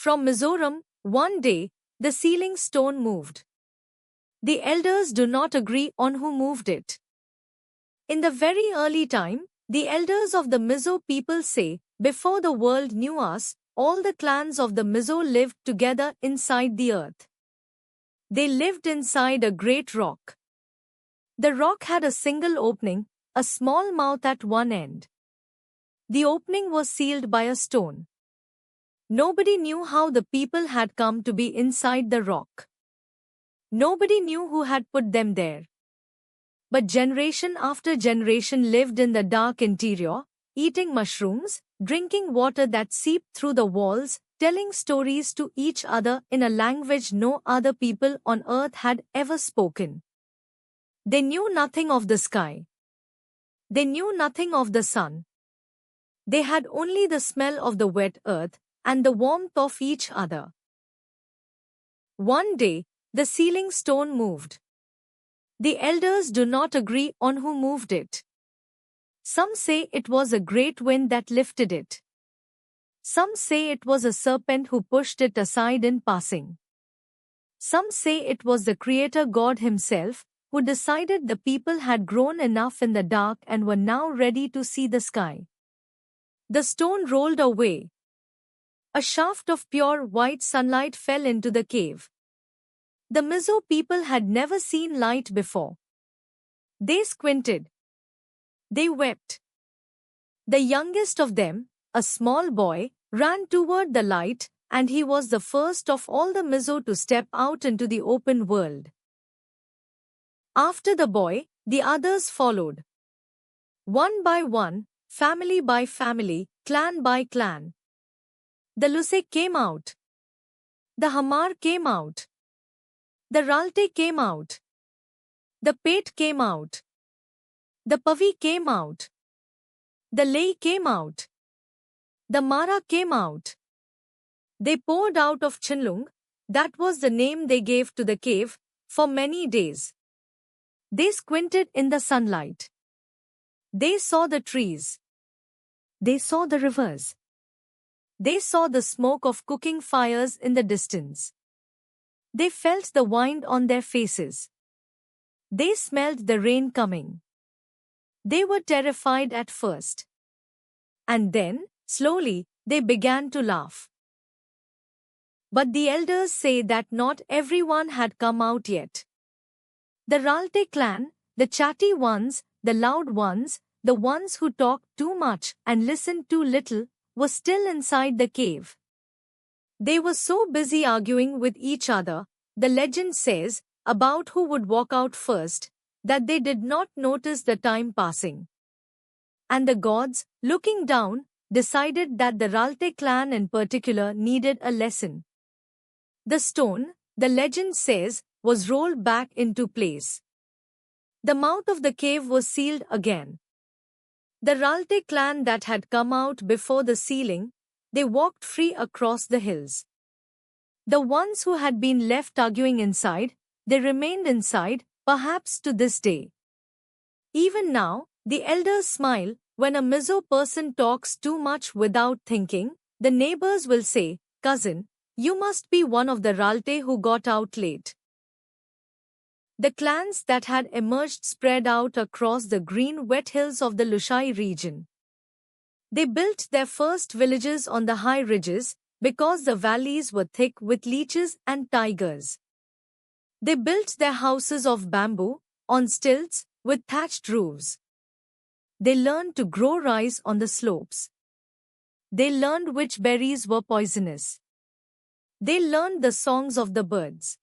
From Mizoram, one day, the sealing stone moved. The elders do not agree on who moved it. In the very early time, the elders of the Mizo people say, before the world knew us, all the clans of the Mizo lived together inside the earth. They lived inside a great rock. The rock had a single opening, a small mouth at one end. The opening was sealed by a stone. Nobody knew how the people had come to be inside the rock. Nobody knew who had put them there. But generation after generation lived in the dark interior, eating mushrooms, drinking water that seeped through the walls, telling stories to each other in a language no other people on earth had ever spoken. They knew nothing of the sky. They knew nothing of the sun. They had only the smell of the wet earth and the warmth of each other. One day, the sealing stone moved. The elders do not agree on who moved it. Some say it was a great wind that lifted it. Some say it was a serpent who pushed it aside in passing. Some say it was the Creator God Himself, who decided the people had grown enough in the dark and were now ready to see the sky. The stone rolled away. A shaft of pure white sunlight fell into the cave. The Mizo people had never seen light before. They squinted. They wept. The youngest of them, a small boy, ran toward the light, and he was the first of all the Mizo to step out into the open world. After the boy, the others followed. One by one, family by family, clan by clan. The Lusek came out. The Hamar came out. The Ralte came out. The Pate came out. The Pavi came out. The Lei came out. The Mara came out. They poured out of Chinlung, that was the name they gave to the cave, for many days. They squinted in the sunlight. They saw the trees. They saw the rivers. They saw the smoke of cooking fires in the distance. They felt the wind on their faces. They smelled the rain coming. They were terrified at first. And then, slowly, they began to laugh. But the elders say that not everyone had come out yet. The Ralte clan, the chatty ones, the loud ones, the ones who talked too much and listened too little, were still inside the cave. They were so busy arguing with each other, the legend says, about who would walk out first, that they did not notice the time passing. And the gods, looking down, decided that the Ralte clan in particular needed a lesson. The stone, the legend says, was rolled back into place. The mouth of the cave was sealed again. The Ralte clan that had come out before the sealing, they walked free across the hills. The ones who had been left arguing inside, they remained inside, perhaps to this day. Even now, the elders smile when a Mizo person talks too much without thinking. The neighbors will say, "Cousin, you must be one of the Ralte who got out late." The clans that had emerged spread out across the green wet hills of the Lushai region. They built their first villages on the high ridges, because the valleys were thick with leeches and tigers. They built their houses of bamboo, on stilts, with thatched roofs. They learned to grow rice on the slopes. They learned which berries were poisonous. They learned the songs of the birds.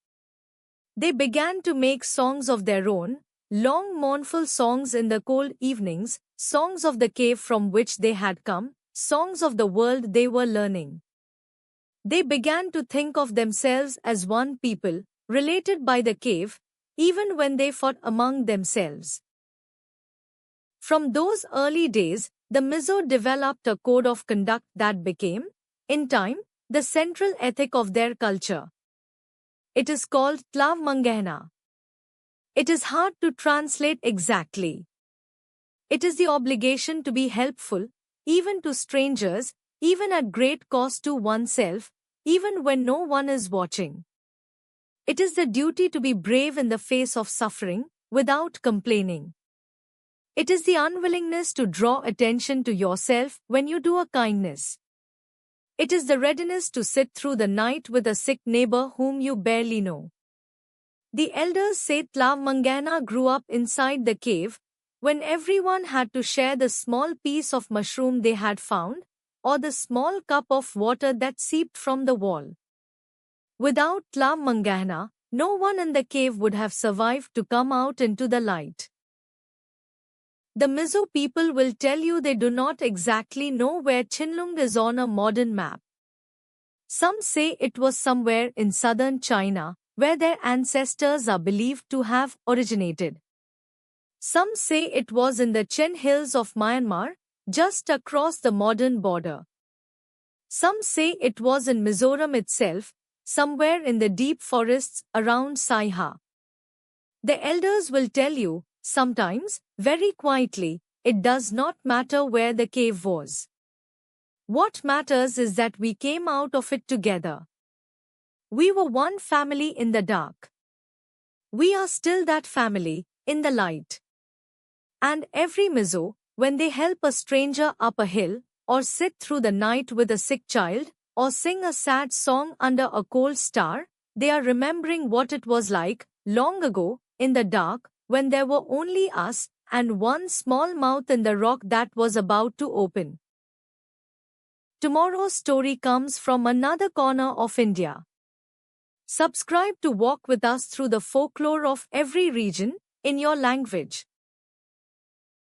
They began to make songs of their own, long mournful songs in the cold evenings, songs of the cave from which they had come, songs of the world they were learning. They began to think of themselves as one people, related by the cave, even when they fought among themselves. From those early days, the Mizo developed a code of conduct that became, in time, the central ethic of their culture. It is called Tlav Mangehna. It is hard to translate exactly. It is the obligation to be helpful, even to strangers, even at great cost to oneself, even when no one is watching. It is the duty to be brave in the face of suffering, without complaining. It is the unwillingness to draw attention to yourself when you do a kindness. It is the readiness to sit through the night with a sick neighbor whom you barely know. The elders say Tlav Mangana grew up inside the cave, when everyone had to share the small piece of mushroom they had found, or the small cup of water that seeped from the wall. Without Tlav Mangana, no one in the cave would have survived to come out into the light. The Mizo people will tell you they do not exactly know where Qianlong is on a modern map. Some say it was somewhere in southern China, where their ancestors are believed to have originated. Some say it was in the Chen Hills of Myanmar, just across the modern border. Some say it was in Mizoram itself, somewhere in the deep forests around Saiha. The elders will tell you, sometimes, very quietly, it does not matter where the cave was. What matters is that we came out of it together. We were one family in the dark. We are still that family, in the light. And every Mizo, when they help a stranger up a hill, or sit through the night with a sick child, or sing a sad song under a cold star, they are remembering what it was like, long ago, in the dark, when there were only us, and one small mouth in the rock that was about to open. Tomorrow's story comes from another corner of India. Subscribe to walk with us through the folklore of every region, in your language.